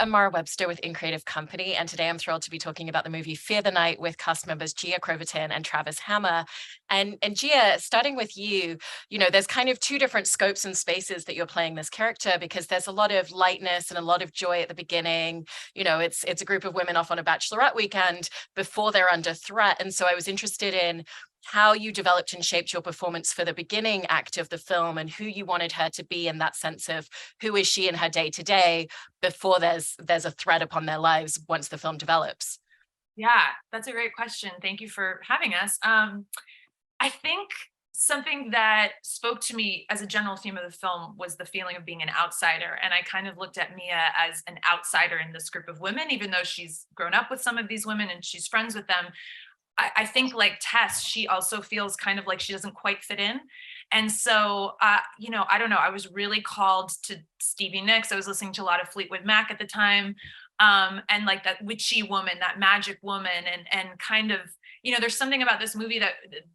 am Mara Webster with In Creative Company, and today I'm thrilled to be talking about the movie Fear the Night with cast members Gia Crovatin and Travis Hammer. And Gia, starting with you, there's kind of two different scopes and spaces that you're playing this character, because there's a lot of lightness and a lot of joy at the beginning. It's a group of women off on a bachelorette weekend before they're under threat. And so I was interested in how you developed and shaped your performance for the beginning act of the film, and who you wanted her to be in that sense of who is she in her day to day before there's a threat upon their lives once the film develops. Yeah, that's a great question. Thank you for having us. I think something that spoke to me as a general theme of the film was the feeling of being an outsider. And I kind of looked at Mia as an outsider in this group of women, even though she's grown up with some of these women and she's friends with them. I think, like Tess, she also feels kind of like she doesn't quite fit in. And so, I don't know, I was really called to Stevie Nicks. I was listening to a lot of Fleetwood Mac at the time. And like that witchy woman, that magic woman, and kind of, there's something about this movie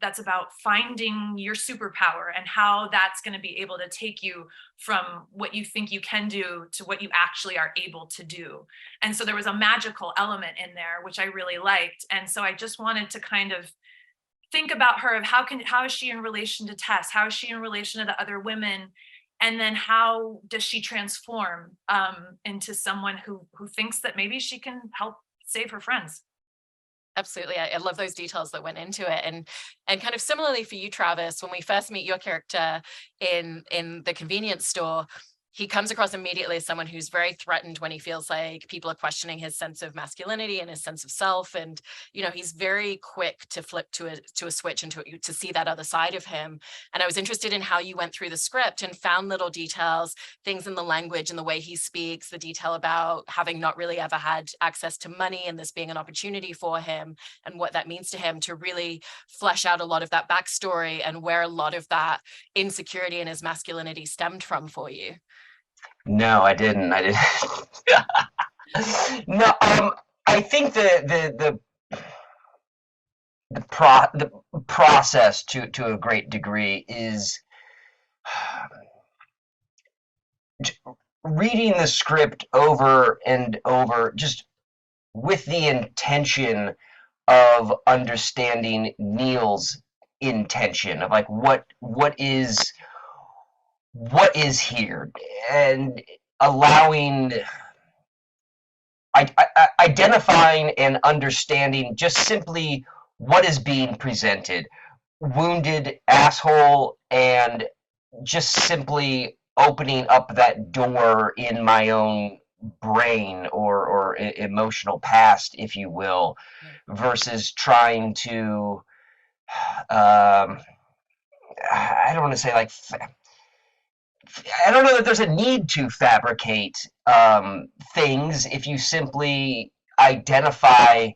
that's about finding your superpower and how that's going to be able to take you from what you think you can do to what you actually are able to do. And so there was a magical element in there, which I really liked. And so I just wanted to kind of think about her, of how is she in relation to Tess? How is she in relation to the other women? And then how does she transform into someone who thinks that maybe she can help save her friends? Absolutely. I love those details that went into it. And kind of similarly for you, Travis, when we first meet your character in the convenience store, he comes across immediately as someone who's very threatened when he feels like people are questioning his sense of masculinity and his sense of self. And, he's very quick to flip to a switch and to see that other side of him. And I was interested in how you went through the script and found little details, things in the language and the way he speaks, the detail about having not really ever had access to money and this being an opportunity for him, and what that means to him, to really flesh out a lot of that backstory and where a lot of that insecurity in his masculinity stemmed from for you. No, I didn't. I didn't. No, I think the process to a great degree is reading the script over and over, just with the intention of understanding Neil's intention of, like, what is here, and allowing identifying and understanding just simply what is being presented. Wounded asshole, and just simply opening up that door in my own brain, or emotional past, if you will, versus trying to I don't want to say, like, I don't know that there's a need to fabricate things if you simply identify,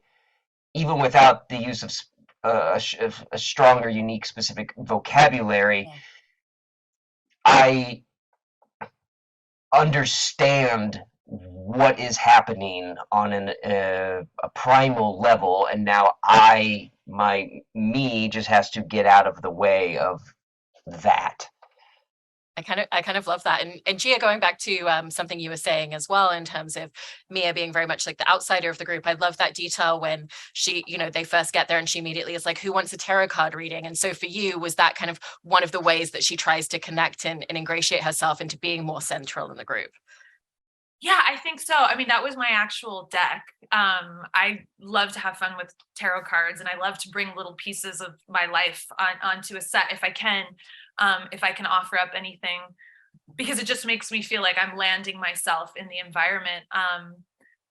even without the use of a stronger, unique, specific vocabulary. Yeah. I understand what is happening on a primal level, and now me just has to get out of the way of that. I kind of love that. And Gia, going back to something you were saying as well, in terms of Mia being very much like the outsider of the group, I love that detail when she, they first get there and she immediately is like, who wants a tarot card reading? And so for you, was that kind of one of the ways that she tries to connect and ingratiate herself into being more central in the group? Yeah, I think so. I mean, that was my actual deck. I love to have fun with tarot cards, and I love to bring little pieces of my life onto a set if I can offer up anything, because it just makes me feel like I'm landing myself in the environment.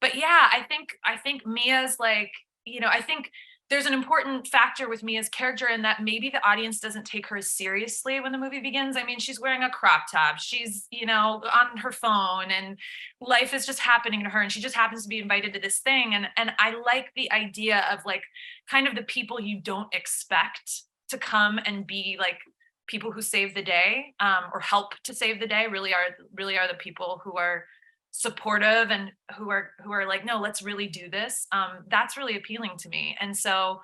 But yeah, I think Mia's like, I think there's an important factor with Mia's character in that maybe the audience doesn't take her as seriously when the movie begins. I mean, she's wearing a crop top, she's, on her phone, and life is just happening to her, and she just happens to be invited to this thing. And I like the idea of, like, kind of the people you don't expect to come and be like people who save the day, or help to save the day, really are the people who are supportive and who are like, no, let's really do this. That's really appealing to me. And so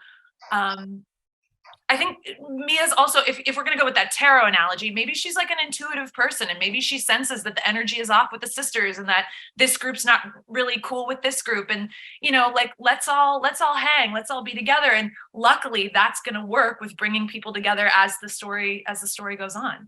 I think Mia's also, if we're going to go with that tarot analogy, maybe she's like an intuitive person, and maybe she senses that the energy is off with the sisters and that this group's not really cool with this group. And, like, let's all hang, let's all be together. And luckily that's going to work with bringing people together as the story goes on.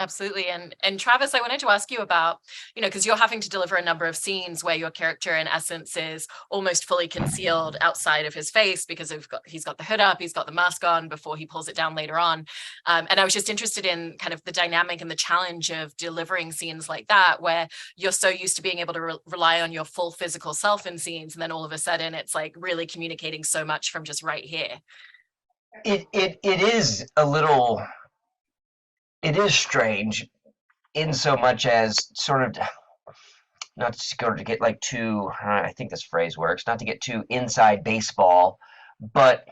Absolutely. And Travis, I wanted to ask you about, because you're having to deliver a number of scenes where your character in essence is almost fully concealed outside of his face because he's got the hood up, he's got the mask on before he pulls it down later on. And I was just interested in kind of the dynamic and the challenge of delivering scenes like that, where you're so used to being able to rely on your full physical self in scenes. And then all of a sudden it's like really communicating so much from just right here. It is a little, it is strange in so much as sort of, not to go to get like too, I think this phrase works, not to get too inside baseball, but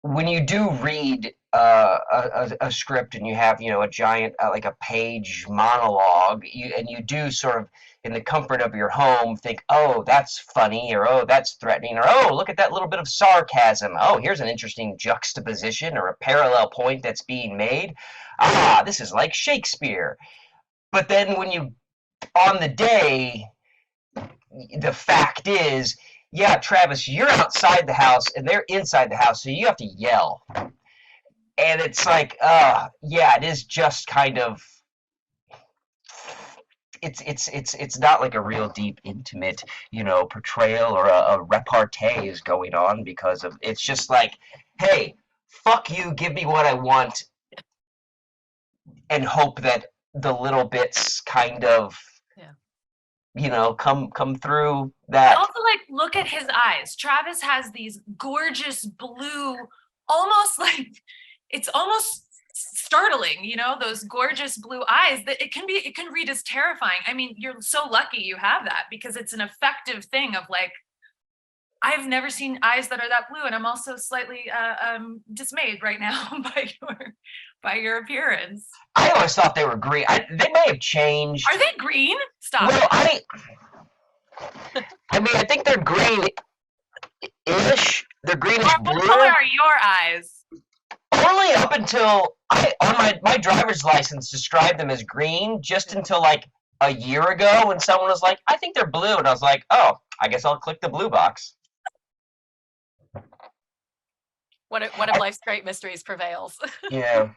when you do read a script and you have, a giant, like a page monologue, and you do sort of, in the comfort of your home, think, oh, that's funny, or oh, that's threatening, or oh, look at that little bit of sarcasm. Oh, here's an interesting juxtaposition or a parallel point that's being made. Ah, this is like Shakespeare. But then when you, on the day, the fact is, yeah, Travis, you're outside the house and they're inside the house, so you have to yell. And it's like, yeah, it is just kind of, it's not like a real deep, intimate, portrayal or a repartee is going on, because of, it's just like, hey, fuck you, give me what I want, and hope that the little bits kind of, come through that. Also, like, look at his eyes. Travis has these gorgeous blue, almost like, it's almost startling, those gorgeous blue eyes, that it can read as terrifying. I mean, you're so lucky you have that, because it's an effective thing of like, I've never seen eyes that are that blue, and I'm also slightly dismayed right now by your appearance. I always thought they were green. They may have changed. Are they green? Stop. Well, I mean, I think they're green-ish. They're greenish blue. What color are your eyes? Only up until on my driver's license described them as green, just until like a year ago when someone was like, I think they're blue, and I was like, oh, I guess I'll click the blue box. One of life's great mysteries prevails. Yeah.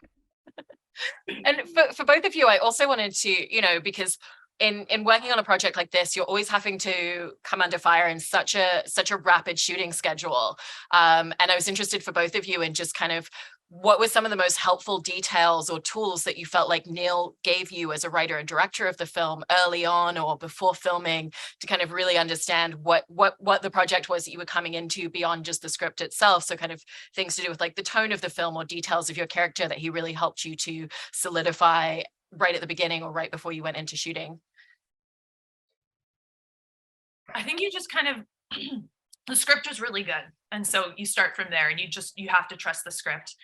And for both of you, I also wanted to, because in working on a project like this, you're always having to come under fire in such a rapid shooting schedule. And I was interested for both of you in just kind of what were some of the most helpful details or tools that you felt like Neil gave you as a writer and director of the film early on or before filming, to kind of really understand what the project was that you were coming into beyond just the script itself. So kind of things to do with like the tone of the film or details of your character that he really helped you to solidify right at the beginning or right before you went into shooting. I think you just kind of the script was really good, and so you start from there, and you have to trust the script,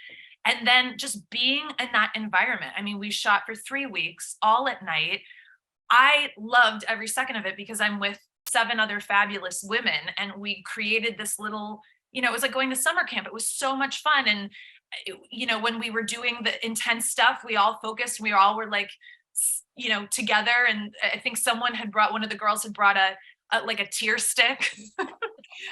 and then just being in that environment. I mean, we shot for 3 weeks all at night. I loved every second of it because I'm with 7 other fabulous women, and we created this little, it was like going to summer camp. It was so much fun. And when we were doing the intense stuff, we all focused, we all were like, together. And I think one of the girls had brought a tear stick.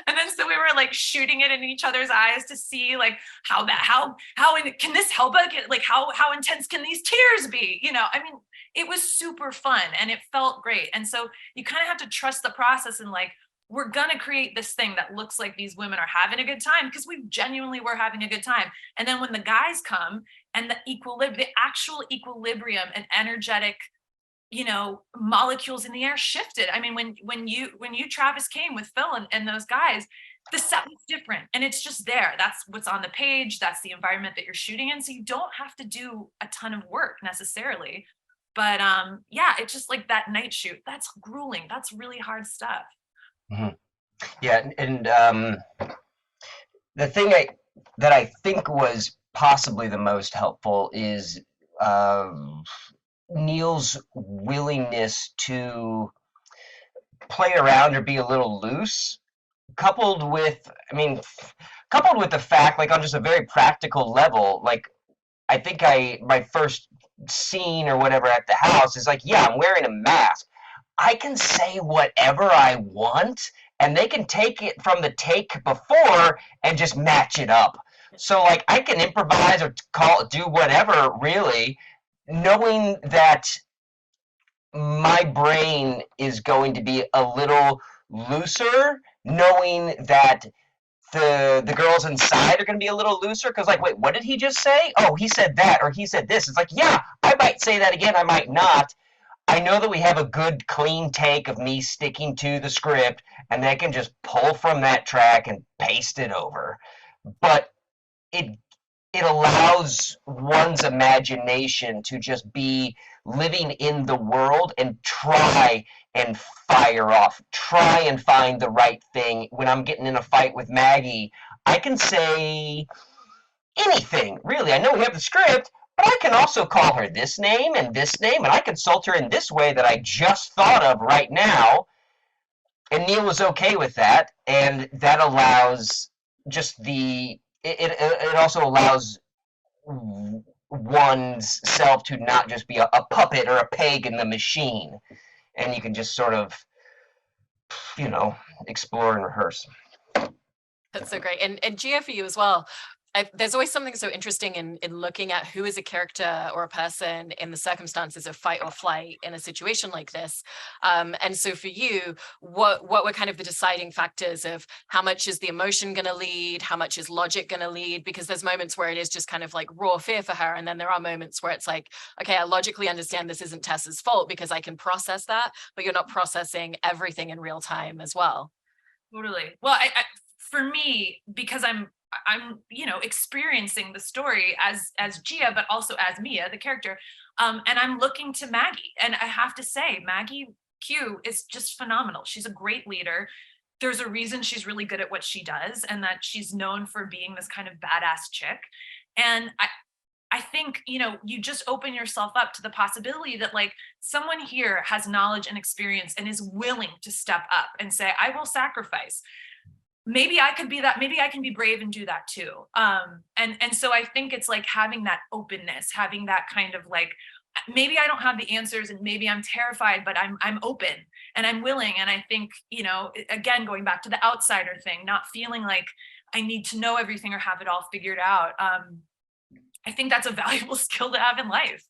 And then so we were like shooting it in each other's eyes to see like how can this help us? Like how intense can these tears be? I mean, it was super fun and it felt great. And so you kind of have to trust the process, and like, we're gonna create this thing that looks like these women are having a good time, because we genuinely were having a good time. And then when the guys come and the actual equilibrium and energetic molecules in the air shifted. I mean, when you Travis came with Phil and those guys, the set was different, and it's just there. That's what's on the page. That's the environment that you're shooting in. So you don't have to do a ton of work necessarily. But yeah, it's just like that night shoot. That's grueling. That's really hard stuff. Mm-hmm. Yeah, and the thing that I think was possibly the most helpful is Neil's willingness to play around or be a little loose, coupled with, I mean, coupled with the fact, like on just a very practical level, like I think my first scene or whatever at the house is like, yeah, I'm wearing a mask. I can say whatever I want, and they can take it from the take before and just match it up. So like I can improvise or do whatever really, knowing that my brain is going to be a little looser, knowing that the girls inside are going to be a little looser, because like, wait, what did he just say? Oh, he said that, or he said this. It's like, yeah, I might say that again, I might not. I know that we have a good clean take of me sticking to the script, and they can just pull from that track and paste it over. But it allows one's imagination to just be living in the world and try and fire off, try and find the right thing. When I'm getting in a fight with Maggie, I can say anything, really. I know we have the script, but I can also call her this name, and I consult her in this way that I just thought of right now. And Neil was okay with that, and that allows just it also allows one's self to not just be a puppet or a peg in the machine, and you can just sort of, explore and rehearse. That's so great. And Gia, for you as well, there's always something so interesting in looking at who is a character or a person in the circumstances of fight or flight in a situation like this. And so for you, what were kind of the deciding factors of how much is the emotion going to lead? How much is logic going to lead? Because there's moments where it is just kind of like raw fear for her. And then there are moments where it's like, okay, I logically understand this isn't Tess's fault because I can process that, but you're not processing everything in real time as well. Totally. Well, I for me, because I'm experiencing the story as Gia, but also as Mia, the character. And I'm looking to Maggie. And I have to say, Maggie Q is just phenomenal. She's a great leader. There's a reason she's really good at what she does, and that she's known for being this kind of badass chick. And I think, you just open yourself up to the possibility that like someone here has knowledge and experience and is willing to step up and say, I will sacrifice. Maybe I could be that. Maybe I can be brave and do that too. And so I think it's like having that openness, having that kind of like, maybe I don't have the answers and maybe I'm terrified, but I'm open and I'm willing. And I think, again, going back to the outsider thing, not feeling like I need to know everything or have it all figured out. I think that's a valuable skill to have in life.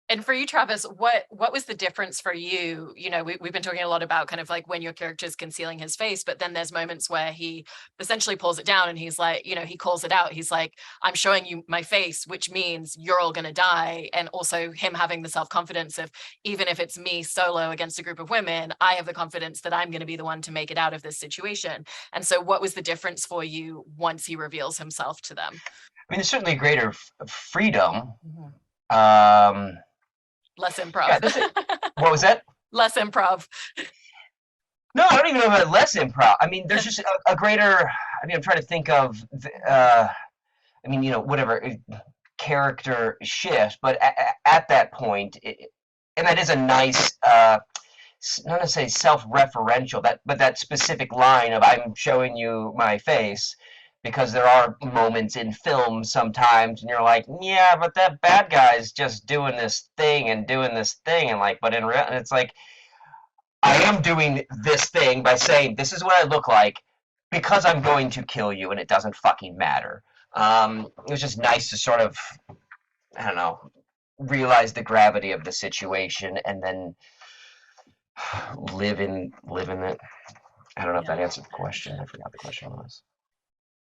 And for you, Travis, what was the difference for you? We've been talking a lot about kind of like when your character's concealing his face, but then there's moments where he essentially pulls it down and he's like, he calls it out. He's like, I'm showing you my face, which means you're all going to die. And also him having the self-confidence of, even if it's me solo against a group of women, I have the confidence that I'm going to be the one to make it out of this situation. And so what was the difference for you once he reveals himself to them? I mean, there's certainly greater freedom. Mm-hmm. Less improv. Yeah, what was that? Less improv. No, I don't even know about less improv. I mean, there's just a greater, I'm trying to think of, whatever, character shift, but at that point, and that is a nice, not to say self-referential, but that specific line of, I'm showing you my face, because there are moments in film sometimes and you're like, yeah, but that bad guy's just doing this thing and like, but in real, it's like, I am doing this thing by saying this is what I look like because I'm going to kill you and it doesn't fucking matter. It was just nice to sort of, I don't know, realize the gravity of the situation and then live in it. I don't know if that answered the question. I forgot the question was.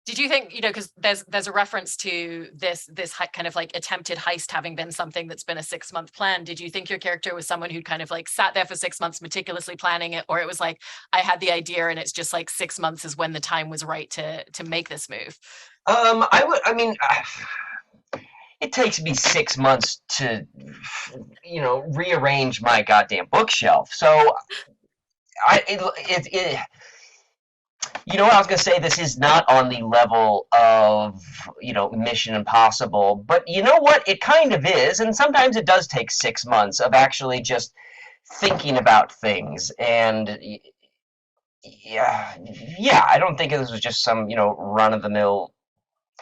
Did you think, because there's a reference to this kind of like attempted heist having been something that's been a 6-month plan. Did you think your character was someone who'd kind of like sat there for 6 months meticulously planning it, or it was like, I had the idea and it's just like 6 months is when the time was right to make this move? It takes me 6 months to, rearrange my goddamn bookshelf. So you know what I was going to say? This is not on the level of, Mission Impossible, but you know what? It kind of is, and sometimes it does take 6 months of actually just thinking about things, and yeah, I don't think this was just some, run of the mill,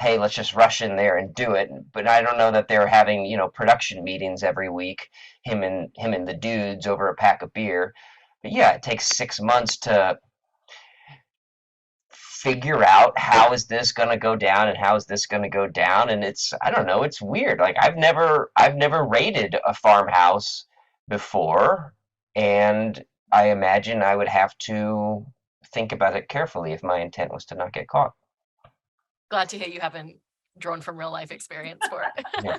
hey, let's just rush in there and do it. But I don't know that they're having, production meetings every week, him and the dudes over a pack of beer. But yeah, it takes 6 months to figure out how is this going to go down and how is this going to go down. And I don't know, it's weird. Like I've never raided a farmhouse before, and I imagine I would have to think about it carefully if my intent was to not get caught. Glad to hear you haven't drawn from real life experience for it. Yeah.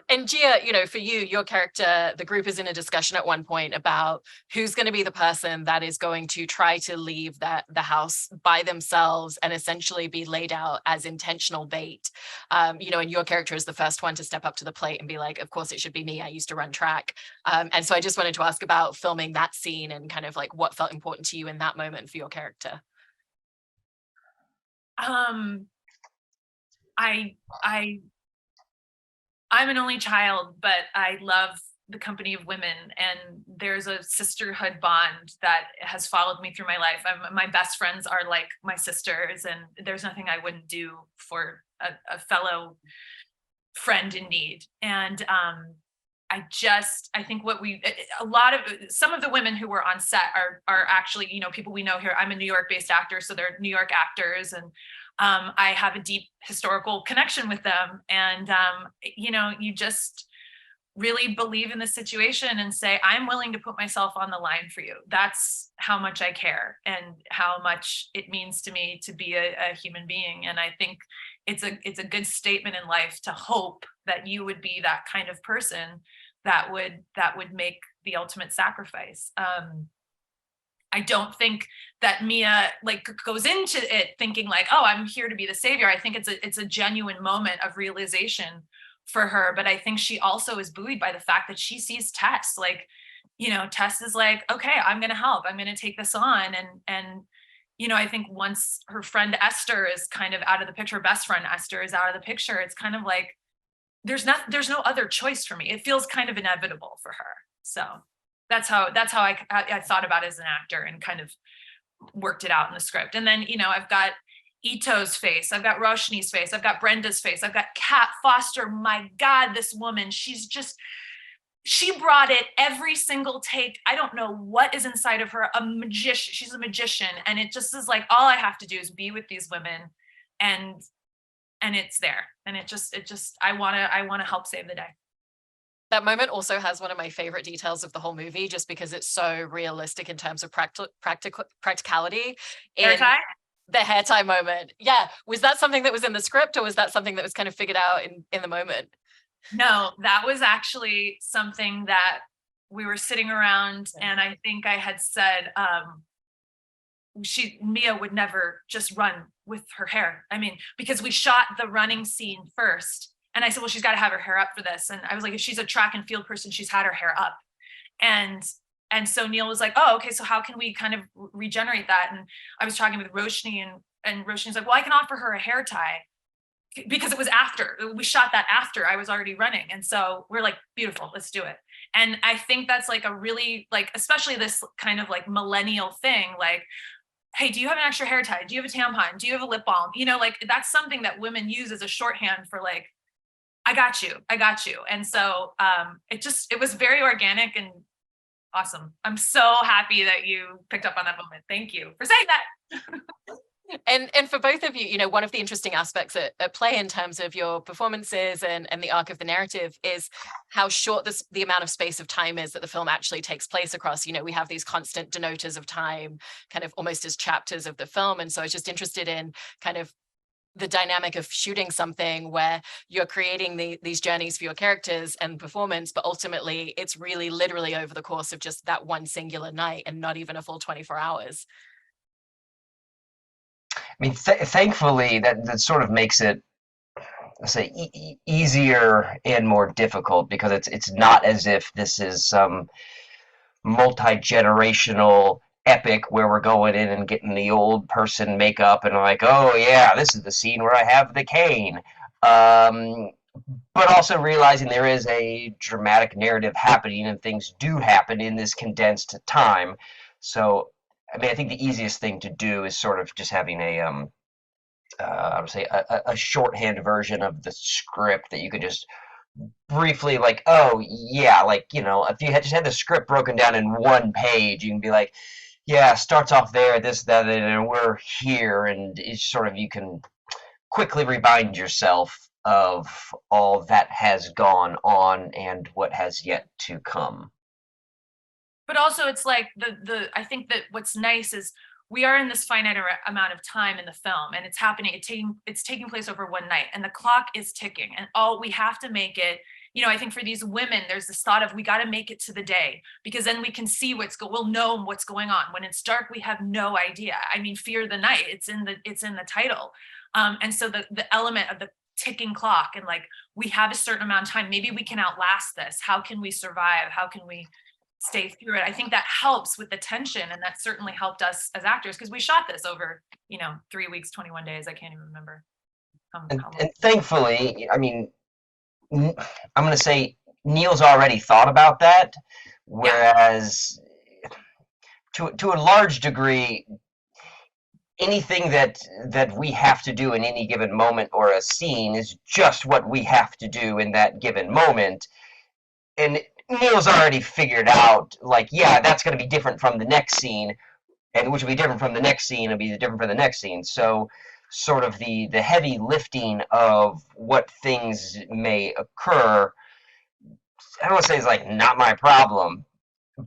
And Gia, for you, your character, the group is in a discussion at one point about who's going to be the person that is going to try to leave the house by themselves and essentially be laid out as intentional bait. And your character is the first one to step up to the plate and be like, of course it should be me. I used to run track. And so I just wanted to ask about filming that scene and kind of like what felt important to you in that moment for your character. I I'm an only child, but I love the company of women, and there's a sisterhood bond that has followed me through my life. My best friends are like my sisters, and there's nothing I wouldn't do for a fellow friend in need. And I think some of the women who were on set are actually, people we know here. I'm a New York based actor, so they're New York actors, and I have a deep historical connection with them. And you just really believe in the situation and say, I'm willing to put myself on the line for you. That's how much I care and how much it means to me to be a human being. And I think it's a good statement in life to hope that you would be that kind of person that would make the ultimate sacrifice. I don't think that Mia goes into it thinking like, oh, I'm here to be the savior. I think it's a genuine moment of realization for her. But I think she also is buoyed by the fact that she sees Tess. Tess is like, okay, I'm going to help. I'm going to take this on. And I think once her friend Esther is kind of out of the picture, best friend Esther is out of the picture, it's kind of like, there's no other choice for me. It feels kind of inevitable for her. So that's how I thought about it as an actor and kind of worked it out in the script. And then, I've got Ito's face, I've got Roshni's face, I've got Brenda's face, I've got Kat Foster. My God, this woman, she brought it every single take. I don't know what is inside of her. She's a magician. And it just is like, all I have to do is be with these women and it's there. And I want to help save the day. That moment also has one of my favorite details of the whole movie, just because it's so realistic in terms of practicality. Hair tie? The hair tie moment. Yeah. Was that something that was in the script, or was that something that was kind of figured out in the moment? No, that was actually something that we were sitting around, and I think I had said, Mia would never just run with her hair. I mean, because we shot the running scene first. And I said, well, she's got to have her hair up for this. And I was like, if she's a track and field person, she's had her hair up. And so Neil was like, oh, okay, so how can we kind of regenerate that? And I was talking with Roshni, and Roshni's like, well, I can offer her a hair tie, because it was after. We shot that after I was already running. And so we're like, beautiful, let's do it. And I think that's like a really, especially this kind of like millennial thing, like, hey, do you have an extra hair tie? Do you have a tampon? Do you have a lip balm? That's something that women use as a shorthand for like, I got you. And so it was very organic and awesome. I'm so happy that you picked up on that moment. Thank you for saying that. And for both of you, one of the interesting aspects at play in terms of your performances and the arc of the narrative is how short the amount of space of time is that the film actually takes place across. We have these constant denoters of time, kind of almost as chapters of the film. And so I was just interested in kind of the dynamic of shooting something where you're creating these journeys for your characters and performance, but ultimately it's really literally over the course of just that one singular night and not even a full 24 hours. I mean, thankfully, that sort of makes it, let's say, easier and more difficult, because it's not as if this is some multi-generational epic where we're going in and getting the old person makeup and like, oh yeah, this is the scene where I have the cane. But also realizing there is a dramatic narrative happening and things do happen in this condensed time. So I mean, I think the easiest thing to do is sort of just having I would say a shorthand version of the script that you could just briefly like, oh yeah, like, you know, if you had just had the script broken down in one page, you can be like, yeah, starts off there, this, that, and we're here, and it's sort of, you can quickly remind yourself of all that has gone on and what has yet to come. But also it's like I think that what's nice is we are in this finite amount of time in the film, and it's taking place over one night, and the clock is ticking, and we have to make it, you know, I think for these women, there's this thought of, we got to make it to the day, because then we can see we'll know what's going on. When it's dark, we have no idea. I mean, fear the night, it's in the title. And so the element of the ticking clock, and like, we have a certain amount of time, maybe we can outlast this. How can we survive? How can we stay through it? I think that helps with the tension, and that certainly helped us as actors, because we shot this over, you know, 3 weeks, 21 days. I can't even remember. And thankfully, I mean, I'm going to say Neil's already thought about that, whereas to a large degree, anything that we have to do in any given moment or a scene is just what we have to do in that given moment. And Neil's already figured out, like, yeah, that's going to be different from the next scene, and which will be different from the next scene, will be different from the next scene. So sort of the heavy lifting of what things may occur, I don't want to say it's like not my problem,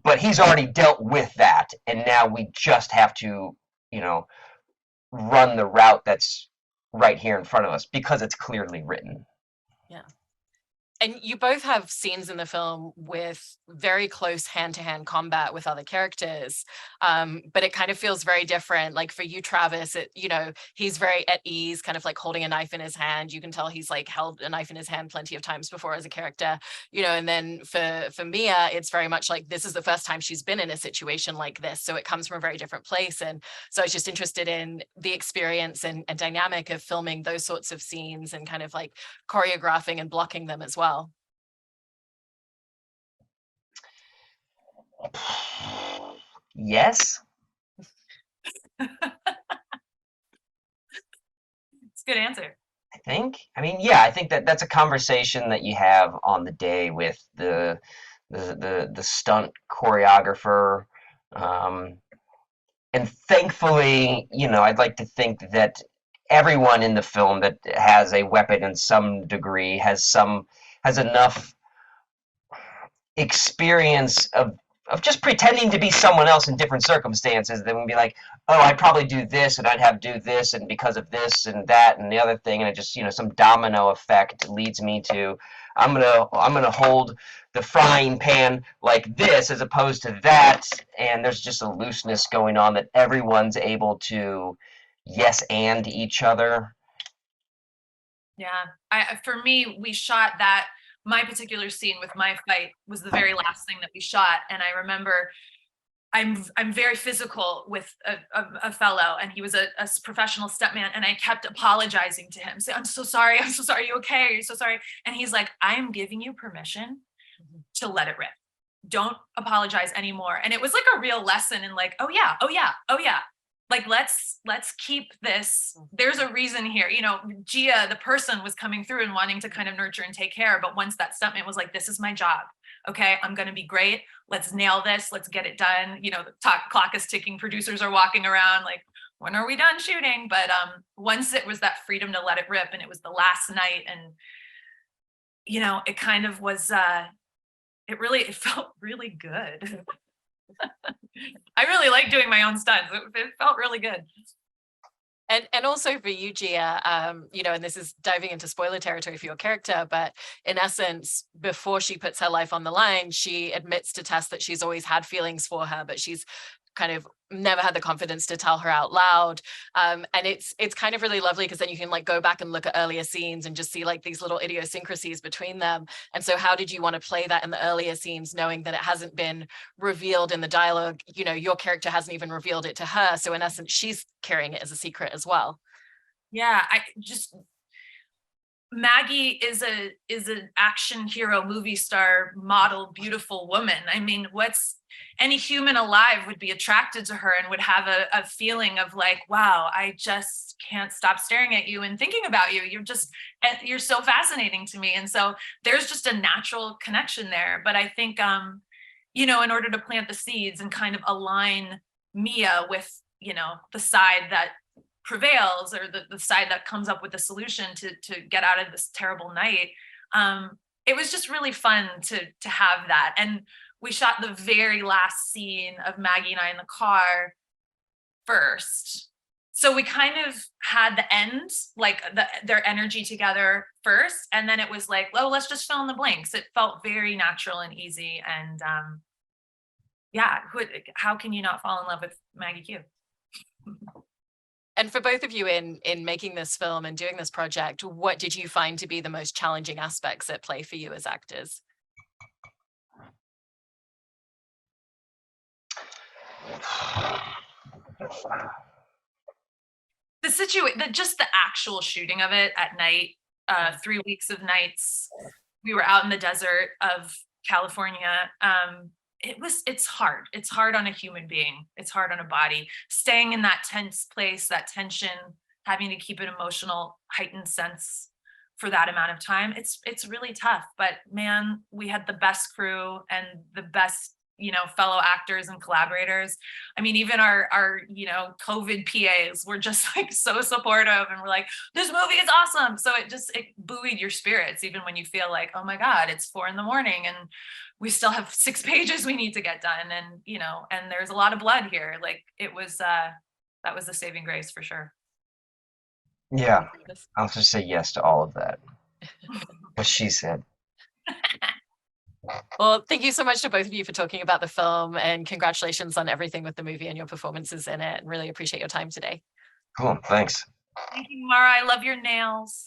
but he's already dealt with that, and now we just have to, you know, run the route that's right here in front of us because it's clearly written. Yeah. And you both have scenes in the film with very close hand-to-hand combat with other characters, but it kind of feels very different. Like for you, Travis, you know, he's very at ease, kind of like holding a knife in his hand. You can tell he's like held a knife in his hand plenty of times before as a character, you know. And then for Mia, it's very much like this is the first time she's been in a situation like this, so it comes from a very different place. And so I was just interested in the experience and dynamic of filming those sorts of scenes and kind of like choreographing and blocking them as well. Yes. It's a good answer. I think. I mean, yeah, I think that's a conversation that you have on the day with the stunt choreographer. And thankfully, you know, I'd like to think that everyone in the film that has a weapon in some degree has enough experience of just pretending to be someone else in different circumstances that would be like, oh, I'd probably do this, and I'd have to do this, and because of this and that and the other thing, and it just, you know, some domino effect leads me to, I'm gonna hold the frying pan like this as opposed to that, and there's just a looseness going on that everyone's able to yes and each other. Yeah, for me, we shot that. My particular scene with my fight was the very last thing that we shot, and I remember I'm very physical with a fellow, and he was a professional stuntman, and I kept apologizing to him, saying, I'm so sorry, are you okay? Are you so sorry? And he's like, I'm giving you permission to let it rip. Don't apologize anymore. And it was like a real lesson in like, oh yeah, like let's keep this. There's a reason here. You know, Gia, the person, was coming through and wanting to kind of nurture and take care. But once that stuntman was like, this is my job. Okay, I'm going to be great. Let's nail this. Let's get it done. You know, the clock is ticking. Producers are walking around like, when are we done shooting? But once it was that freedom to let it rip, and it was the last night, and, you know, it kind of was, it felt really good. I really like doing my own stunts. It felt really good. And also for you, Gia, you know, and this is diving into spoiler territory for your character, but in essence, before she puts her life on the line, she admits to Tess that she's always had feelings for her, but she's kind of never had the confidence to tell her out loud. And it's kind of really lovely because then you can like go back and look at earlier scenes and just see like these little idiosyncrasies between them. And so how did you want to play that in the earlier scenes, knowing that it hasn't been revealed in the dialogue? You know, your character hasn't even revealed it to her. So in essence, she's carrying it as a secret as well. Yeah, Maggie is an action hero, movie star, model, beautiful woman. I mean, any human alive would be attracted to her and would have a feeling of like, wow, I just can't stop staring at you and thinking about you. You're so fascinating to me. And so there's just a natural connection there. But I think, in order to plant the seeds and kind of align Mia with, the side that prevails, or the side that comes up with the solution to get out of this terrible night, it was just really fun to have that. And we shot the very last scene of Maggie and I in the car first, so we kind of had the end, like their energy together first, and then it was like, well, let's just fill in the blanks. It felt very natural and easy, and how can you not fall in love with Maggie Q? And for both of you in making this film and doing this project, what did you find to be the most challenging aspects at play for you as actors? Just the actual shooting of it at night, 3 weeks of nights. We were out in the desert of California. It's hard. It's hard on a human being. It's hard on a body. Staying in that tense place, that tension, having to keep an emotional, heightened sense for that amount of time. It's really tough. But man, we had the best crew and the best, fellow actors and collaborators. I mean, even our COVID PAs were just like so supportive, and we're like, this movie is awesome. So it buoyed your spirits, even when you feel like, oh my God, it's 4 a.m. and we still have 6 pages we need to get done. And, and there's a lot of blood here. Like that was the saving grace for sure. Yeah, I'll just say yes to all of that. What she said. Well, thank you so much to both of you for talking about the film, and congratulations on everything with the movie and your performances in it, and really appreciate your time today. Cool, thanks. Thank you, Mara. I love your nails.